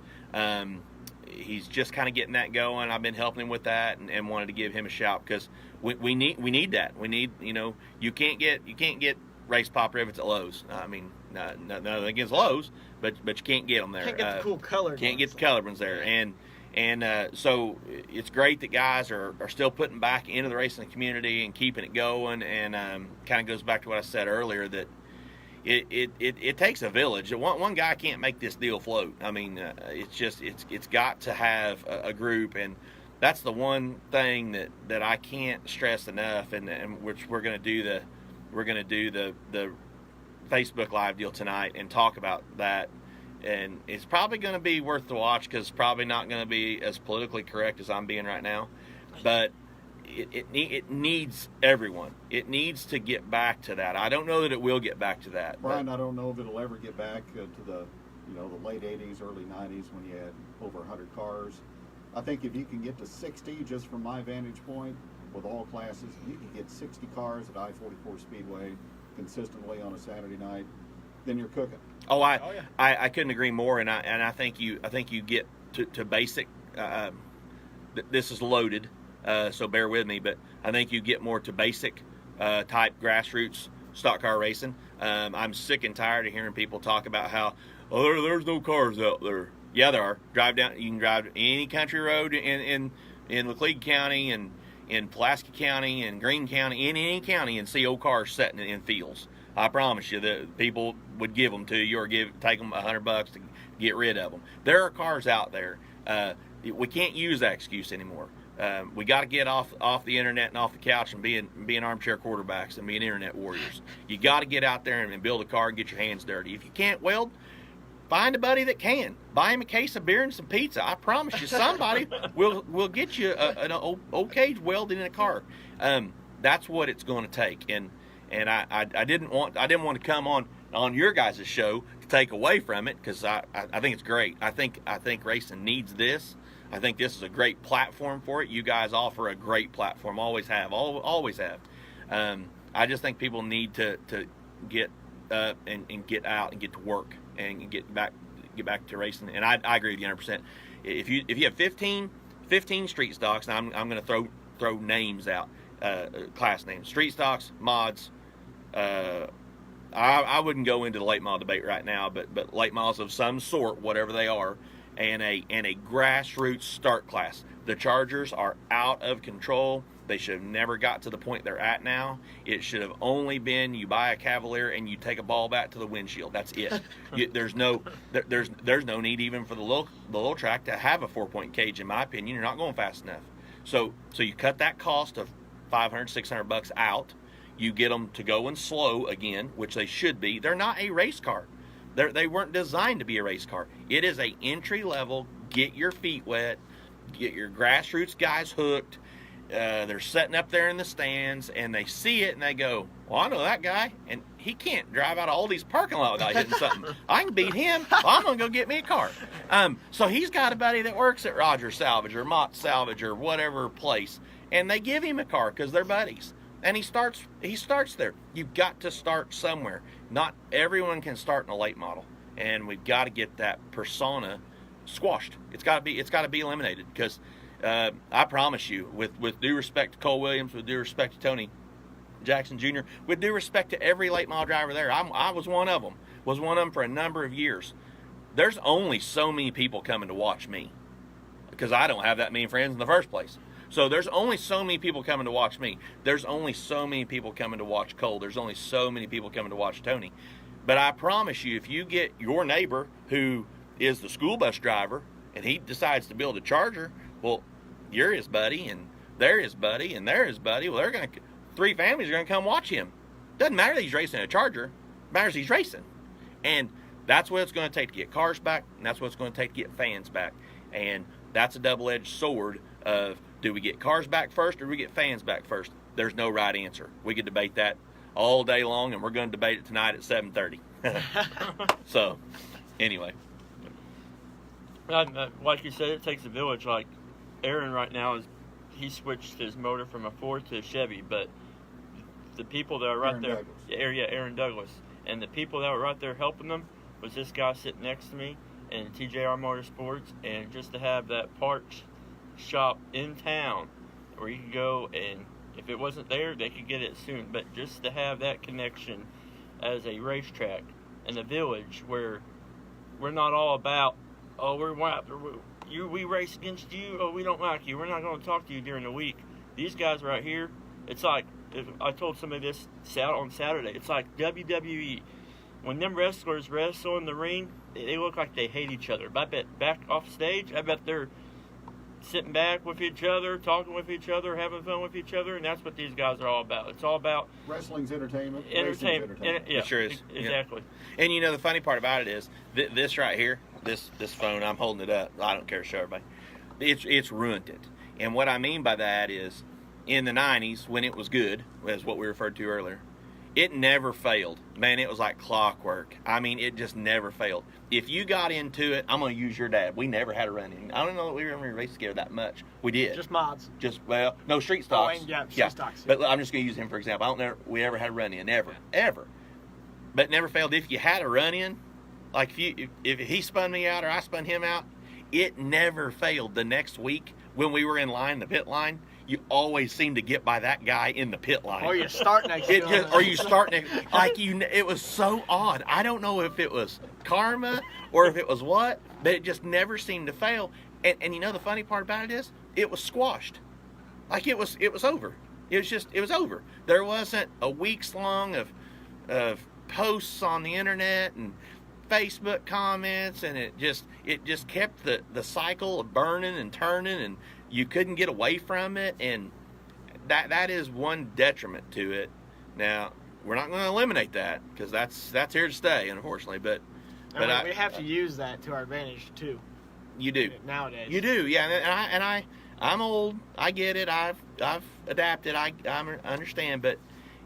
He's just kind of getting that going. I've been helping him with that and wanted to give him a shout because we need that. We need, you can't get race pop rivets at Lowe's. I mean, nothing against Lowe's, but you can't get them there. Can't get the cool colored Can't ones. get the colored ones there. And so it's great that guys are still putting back into the racing community and keeping it going. And kind of goes back to what I said earlier, that it takes a village. One guy can't make this deal float. I mean, it's got to have a group, and that's the one thing that I can't stress enough. And which we're going to do the Facebook Live deal tonight and talk about that. And it's probably going to be worth the watch because it's probably not going to be as politically correct as I'm being right now. But it needs everyone. It needs to get back to that. I don't know that it will get back to that. Brian, I don't know if it'll ever get back to the late 80s, early 90s when you had over 100 cars. I think if you can get to 60, just from my vantage point, with all classes, you can get 60 cars at I-44 Speedway consistently on a Saturday night, then you're cooking. I couldn't agree more, and I think you get to basic. This is loaded, so bear with me, but I think you get more to basic type grassroots stock car racing. I'm sick and tired of hearing people talk about how there's no cars out there. Yeah, there are. You can drive any country road in Laclede County and in Pulaski County and Greene County, in any county, and see old cars sitting in fields. I promise you that people would give them to you or take them $100 to get rid of them. There are cars out there. We can't use that excuse anymore. We got to get off the internet and off the couch and being armchair quarterbacks and being internet warriors. You got to get out there and build a car and get your hands dirty. If you can't weld, find a buddy that can. Buy him a case of beer and some pizza. I promise you, somebody will get you an old cage welded in a car. That's what it's going to take. And I didn't want to come on your guys' show to take away from it because I think it's great. I think racing needs this. I think this is a great platform for it. You guys offer a great platform. Always have. Always have. I just think people need to get up and get out and get to work and get back to racing. And I agree with you 100%. If you have 15 street stocks, and I'm going to throw names out, class names, street stocks, mods. I wouldn't go into the late model debate right now, but late models of some sort, whatever they are, and a grassroots start class. The Chargers are out of control. They should have never got to the point they're at now. It should have only been you buy a Cavalier and you take a ball bat to the windshield. That's it. There's no need even for the little track to have a 4-point cage. In my opinion, you're not going fast enough. So you cut that cost of $500-$600 out. You get them to go and slow again, which they should be. They're not a race car. They weren't designed to be a race car. It is a entry level. Get your feet wet. Get your grassroots guys hooked. They're sitting up there in the stands, and they see it, and they go, well, I know that guy, and he can't drive out of all these parking lots without hitting something. I can beat him. Well, I'm going to go get me a car. So he's got a buddy that works at Rogers Salvage or Mott Salvage or whatever place, and they give him a car because they're buddies. And he starts there. You've got to start somewhere. Not everyone can start in a late model, and we've got to get that persona squashed. It's got to be eliminated because I promise you, with due respect to Cole Williams, with due respect to Tony Jackson Jr., with due respect to every late model driver there, I was one of them. Was one of them for a number of years. There's only so many people coming to watch me because I don't have that many friends in the first place. So there's only so many people coming to watch me. There's only so many people coming to watch Cole. There's only so many people coming to watch Tony. But I promise you, if you get your neighbor who is the school bus driver and he decides to build a Charger, well, you're his buddy, and they're his buddy and they're his buddy. Well, 3 families are going to come watch him. Doesn't matter that he's racing a Charger. It matters he's racing. And that's what it's going to take to get cars back, and that's what it's going to take to get fans back. And that's a double-edged sword of, do we get cars back first or do we get fans back first? There's no right answer. We could debate that all day long, and we're going to debate it tonight at 7:30. So, anyway. Like you said, it takes a village. Like Aaron right now, he switched his motor from a Ford to a Chevy, but the people that are right there, Aaron Douglas, and the people that were right there helping them was this guy sitting next to me and TJR Motorsports, and just to have that parts shop in town where you could go, and if it wasn't there, they could get it soon. But just to have that connection as a racetrack and a village where we're not all about, oh, we race against you, oh, we don't like you, we're not going to talk to you during the week. These guys right here, it's like, I told somebody this on Saturday, it's like WWE. When them wrestlers wrestle in the ring, they look like they hate each other. But I bet back off stage, I bet they're sitting back with each other, talking with each other, having fun with each other, and that's what these guys are all about. It's all about wrestling's entertainment. Entertainment. Yeah, it sure is. Exactly. Yeah. And you know, the funny part about it is, this right here, this phone, I'm holding it up. I don't care to show everybody. It's ruined it. And what I mean by that is, in the 90s, when it was good, as what we referred to earlier, it never failed. Man, it was like clockwork. I mean, it just never failed. If you got into it, I'm going to use your dad. We never had a run-in. I don't know that we were ever race together that much. We did. Just mods. Well, no, street stocks. Street stocks. But I'm just going to use him for example. I don't know we ever had a run-in, ever. But it never failed. If you had a run-in, like if he spun me out or I spun him out, it never failed. The next week, when we were in line, the pit line, you always seem to get by that guy in the pit line. Or you start next to him. Or you start next. It was so odd. I don't know if it was karma or if it was what, but it just never seemed to fail. And you know the funny part about it is, it was squashed. Like it was over. It was over. There wasn't a weeks long of posts on the internet and Facebook comments, and it just kept the cycle of burning and turning, and you couldn't get away from it, and that is one detriment to it. Now, we're not going to eliminate that, because that's here to stay, unfortunately. But we have to use that to our advantage too. You do nowadays. You do, yeah. I'm old. I get it. I've adapted. I understand, but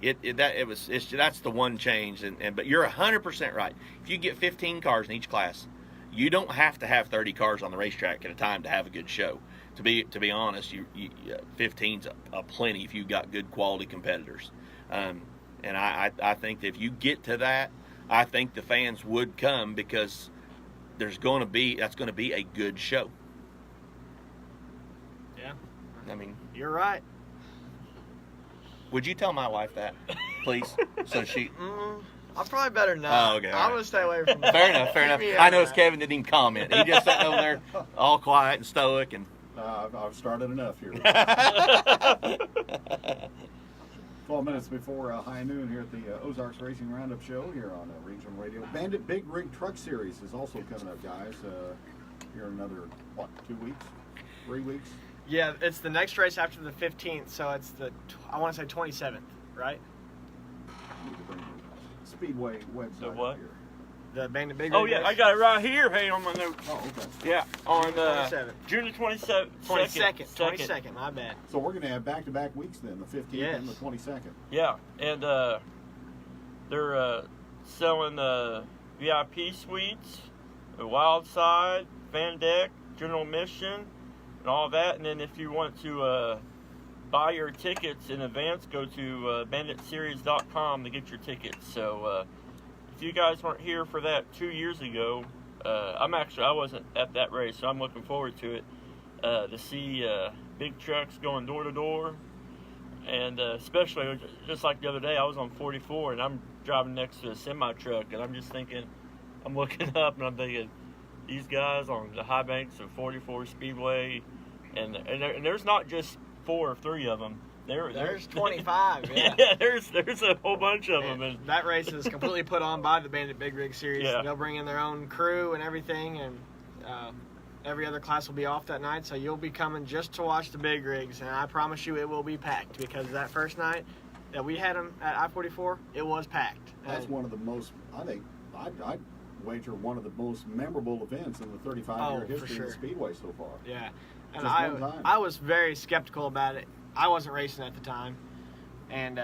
that's the one change. But you're 100% right. If you get 15 cars in each class, you don't have to have 30 cars on the racetrack at a time to have a good show. To be honest, 15's a plenty if you've got good quality competitors. And I think that if you get to that, I think the fans would come, because that's going to be a good show. Yeah. I mean, you're right. Would you tell my wife that, please? So she. I'm probably better not. Oh, okay. I'm going to stay away from that. Fair enough. I noticed Kevin didn't even comment. He just sat over there all quiet and stoic. And I've started enough here. 12 minutes before high noon here at the Ozarks Racing Roundup Show here on Regional Radio. Bandit Big Rig Truck Series is also coming up, guys. Here in another, 2 weeks? 3 weeks? Yeah, it's the next race after the 15th, so it's I want to say 27th, right? Speedway website. The what? Here. The Bandit Big Rig. Oh, yeah, race. I got it right here. Hey, on my notes. Oh, okay. Yeah, on June June the 27th. 22nd, my bad. So we're going to have back-to-back weeks then, the 15th and the 22nd. Yeah, and they're selling VIP suites, the Wild Side, Van Deck, General Mission, and all that. And then if you want to buy your tickets in advance, go to banditseries.com to get your tickets. So if you guys weren't here for that 2 years ago, I wasn't at that race, so I'm looking forward to it, to see big trucks going door to door. And especially, just like the other day, I was on 44 and I'm driving next to a semi truck, and I'm just thinking, I'm looking up and I'm thinking, these guys on the high banks of 44 Speedway, and there's not just 4 or 3 of them. There's 25. Yeah. Yeah, there's a whole bunch of them. And that race is completely put on by the Bandit Big Rig Series. Yeah. They'll bring in their own crew and everything, and every other class will be off that night, so you'll be coming just to watch the big rigs, and I promise you it will be packed, because that first night that we had them at I-44, it was packed. That's one of the most, I think, I'd wager one of the most memorable events in the 35-year history of the Speedway so far. Yeah, and Just one time. I was very skeptical about it. I wasn't racing at the time, and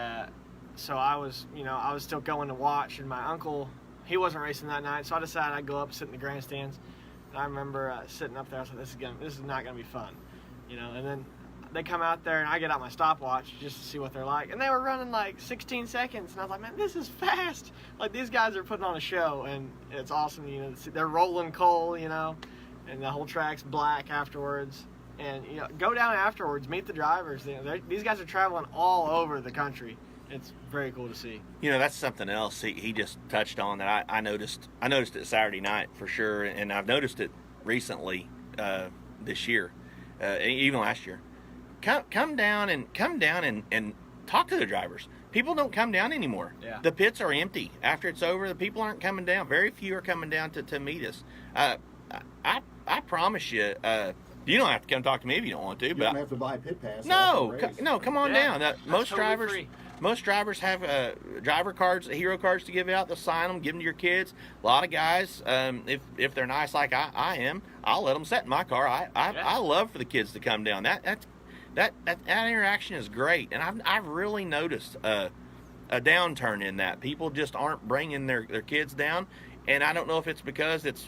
so I was still going to watch, and my uncle, he wasn't racing that night, so I decided I'd go up and sit in the grandstands. And I remember sitting up there, I was like, this is not going to be fun, and then they come out there, and I get out my stopwatch just to see what they're like, and they were running like 16 seconds, and I was like, man, this is fast. Like, these guys are putting on a show, and it's awesome, they're rolling coal, and the whole track's black afterwards. And, go down afterwards, meet the drivers. These guys are traveling all over the country. It's very cool to see. That's something else he just touched on that I noticed. I noticed it Saturday night for sure, and I've noticed it recently this year, even last year. Come down and talk to the drivers. People don't come down anymore. Yeah. The pits are empty. After it's over, the people aren't coming down. Very few are coming down to meet us. I promise you, you don't have to come talk to me if you don't want to. You don't have to buy a pit pass. No, come on down. Most totally drivers, free. most drivers have driver cards, hero cards to give out. They'll sign them, give them to your kids. A lot of guys, if they're nice like I am, I'll let them sit in my car. I love for the kids to come down. That interaction is great, and I've really noticed a downturn in that. People just aren't bringing their kids down, and I don't know if it's because it's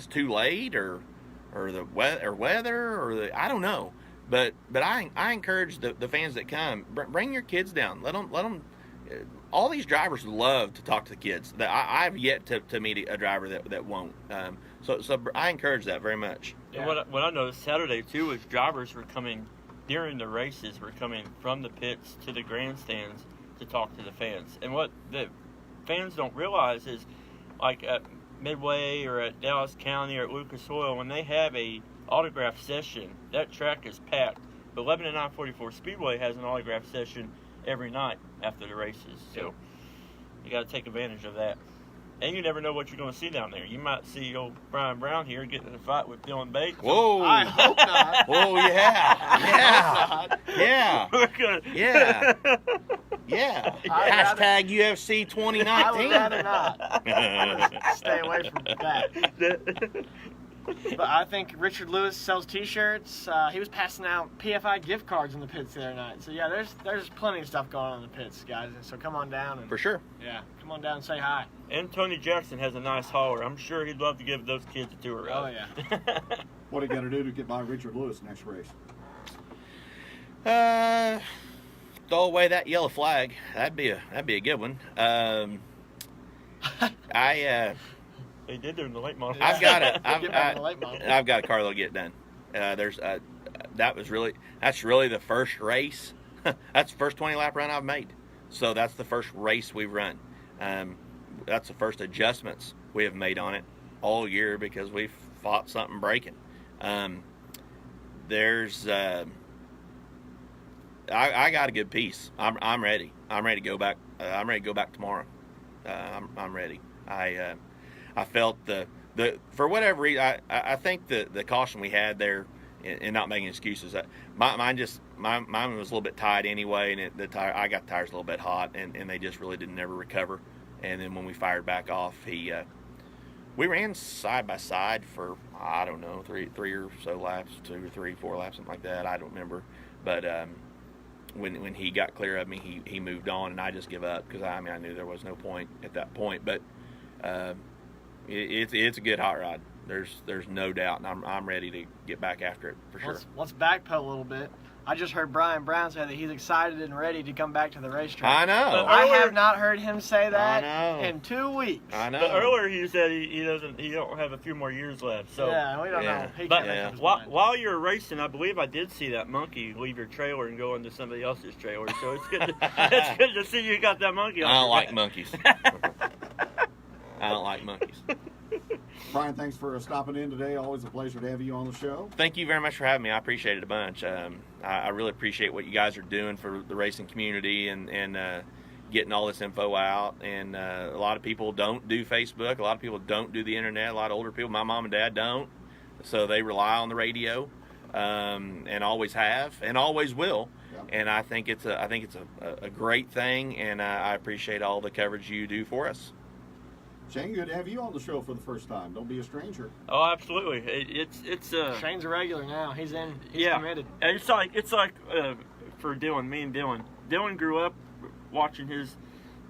too late or the weather or I don't know, but I encourage the fans that come, bring your kids down. Let them. All these drivers love to talk to the kids. I've yet to meet a driver that won't. So I encourage that very much. Yeah. What I noticed Saturday too is drivers were coming during the races. Were coming from the pits to the grandstands to talk to the fans. And what the fans don't realize is, like at Midway or at Dallas County or at Lucas Oil, when they have a autograph session, that track is packed. But Lebanon I-44 Speedway has an autograph session every night after the races. So you got to take advantage of that. And you never know what you're going to see down there. You might see old Brian Brown here getting in a fight with Dylan Bates. Whoa! I hope not. Whoa! Yeah! We're gonna... Yeah! Hashtag UFC 2019. I would rather not. Stay away from that. But I think Richard Lewis sells T-shirts. He was passing out PFI gift cards in the pits the other night. So yeah, there's plenty of stuff going on in the pits, guys. And so come on down and For sure. Yeah, come on down and say hi. And Tony Jackson has a nice hauler. I'm sure he'd love to give those kids a tour. Oh yeah. What are you going to do to get by Richard Lewis next race? Throw away that yellow flag. That'd be a good one. They did during the late model. I've got Get back in the late model. I've got a car that'll get done. That's really the first race. That's the first 20 lap run I've made. So that's the first race we've run. That's the first adjustments we have made on it all year because we've fought something breaking. I got a good piece. I'm ready. I'm ready to go back. I'm ready to go back tomorrow. I'm ready. I felt the for whatever reason, I think the caution we had there, in not making excuses, mine was a little bit tight anyway, and I got the tires a little bit hot, and they just really didn't ever recover. And then when we fired back off, we ran side by side for, I don't know, three or so laps, 2 or 3, 4 laps, something like that. I don't remember, but when he got clear of me, he moved on, and I just give up because I knew there was no point at that point. But it's a good hot rod. There's no doubt, and I'm ready to get back after it for sure. Let's backpedal a little bit. I just heard Brian Brown say that he's excited and ready to come back to the racetrack. I know. I have not heard him say that I know. in 2 weeks. I know. But earlier he said he don't have a few more years left. So yeah, we don't Yeah. know. He But can't make up his while, mind. while you're racing, I believe I did see that monkey leave your trailer and go into somebody else's trailer. So it's good. It's good to see you got that monkey. I On don't your like back. monkeys. I don't like monkeys. Brian, thanks for stopping in today. Always a pleasure to have you on the show. Thank you very much for having me. I appreciate it a bunch. I really appreciate what you guys are doing for the racing community and getting all this info out. And a lot of people don't do Facebook. A lot of people don't do the internet. A lot of older people, my mom and dad, don't. so they rely on the radio, and always have, and always will. Yep. And I think it's a great thing, and I appreciate all the coverage you do for us. Shane, good to have you on the show for the first time. Don't be a stranger. Oh, absolutely. It's Shane's a regular now. He's in. He's yeah. committed. And it's like for Dylan, me and Dylan. Dylan grew up watching his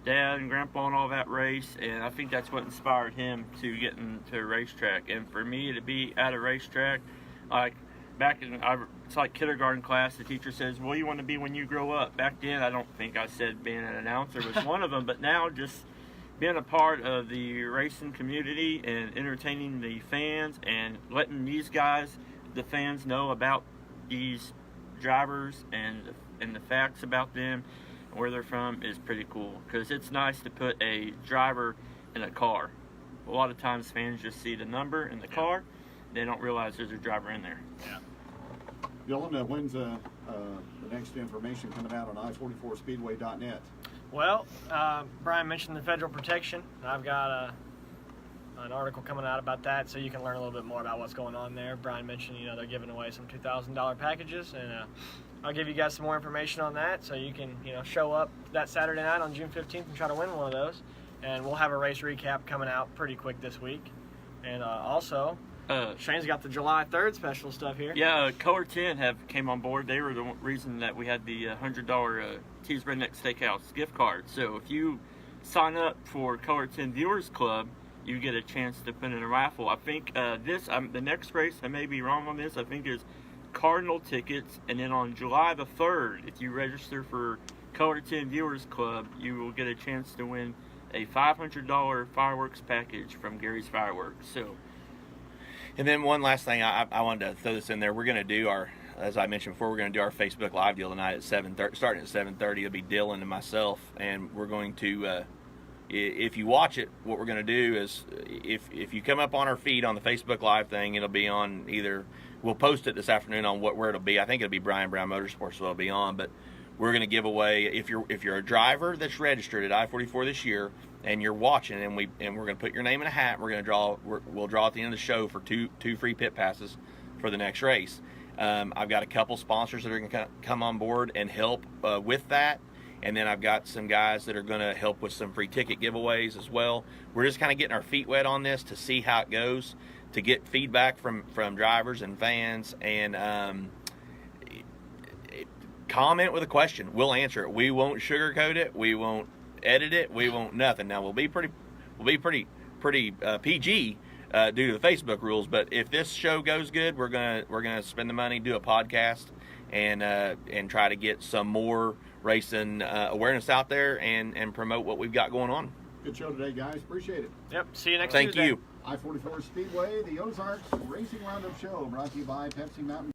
dad and grandpa and all that race, and I think that's what inspired him to get into a racetrack. And for me to be at a racetrack, like it's like kindergarten class. The teacher says, "What do you want to be when you grow up?" Back then, I don't think I said being an announcer was one of them, but now just being a part of the racing community and entertaining the fans and letting these guys, the fans, know about these drivers and the facts about them and where they're from is pretty cool, because it's nice to put a driver in a car. A lot of times fans just see the number in the car, they don't realize there's a driver in there. Yeah. Dylan, when's the next information coming out on I44speedway.net? Well, Brian mentioned the federal protection. I've got an article coming out about that, so you can learn a little bit more about what's going on there. Brian mentioned, they're giving away some $2,000 packages, and I'll give you guys some more information on that, so you can, show up that Saturday night on June 15th and try to win one of those. And we'll have a race recap coming out pretty quick this week. And also, Shane's got the July 3rd special stuff here. Yeah, Color 10 came on board. They were the reason that we had the $100 T's Redneck Steakhouse gift card. So if you sign up for Color 10 Viewers Club, you get a chance to win in a raffle. I think the next race, I may be wrong on this, I think is Cardinal tickets. And then on July the 3rd, if you register for Color 10 Viewers Club, you will get a chance to win a $500 fireworks package from Gary's Fireworks. So. And then one last thing, I wanted to throw this in there. We're going to do as I mentioned before, we're going to do our Facebook Live deal tonight at 7:30, starting at 7:30. It'll be Dylan and myself, and we're going to, if you watch it, what we're going to do is, if you come up on our feed on the Facebook Live thing, it'll be on we'll post it this afternoon on where it'll be. I think it'll be Brian Brown Motorsports, so it'll be on, but we're going to give away, if you're a driver that's registered at I-44 this year, and you're watching, and we're going to put your name in a hat. We'll draw at the end of the show for two free pit passes for the next race. I've got a couple sponsors that are going to come on board and help with that, and then I've got some guys that are going to help with some free ticket giveaways as well. We're just kind of getting our feet wet on this to see how it goes, to get feedback from drivers and fans, and comment with a question. We'll answer it. We won't sugarcoat it. We won't edit it. We won't nothing. Now we'll be pretty PG due to the Facebook rules. But if this show goes good, we're gonna spend the money, do a podcast, and try to get some more racing awareness out there and promote what we've got going on. Good show today, guys. Appreciate it. Yep. See you next Thank Tuesday. you. I-44 Speedway, the Ozarks Racing Roundup Show, brought to you by Pepsi Mountain.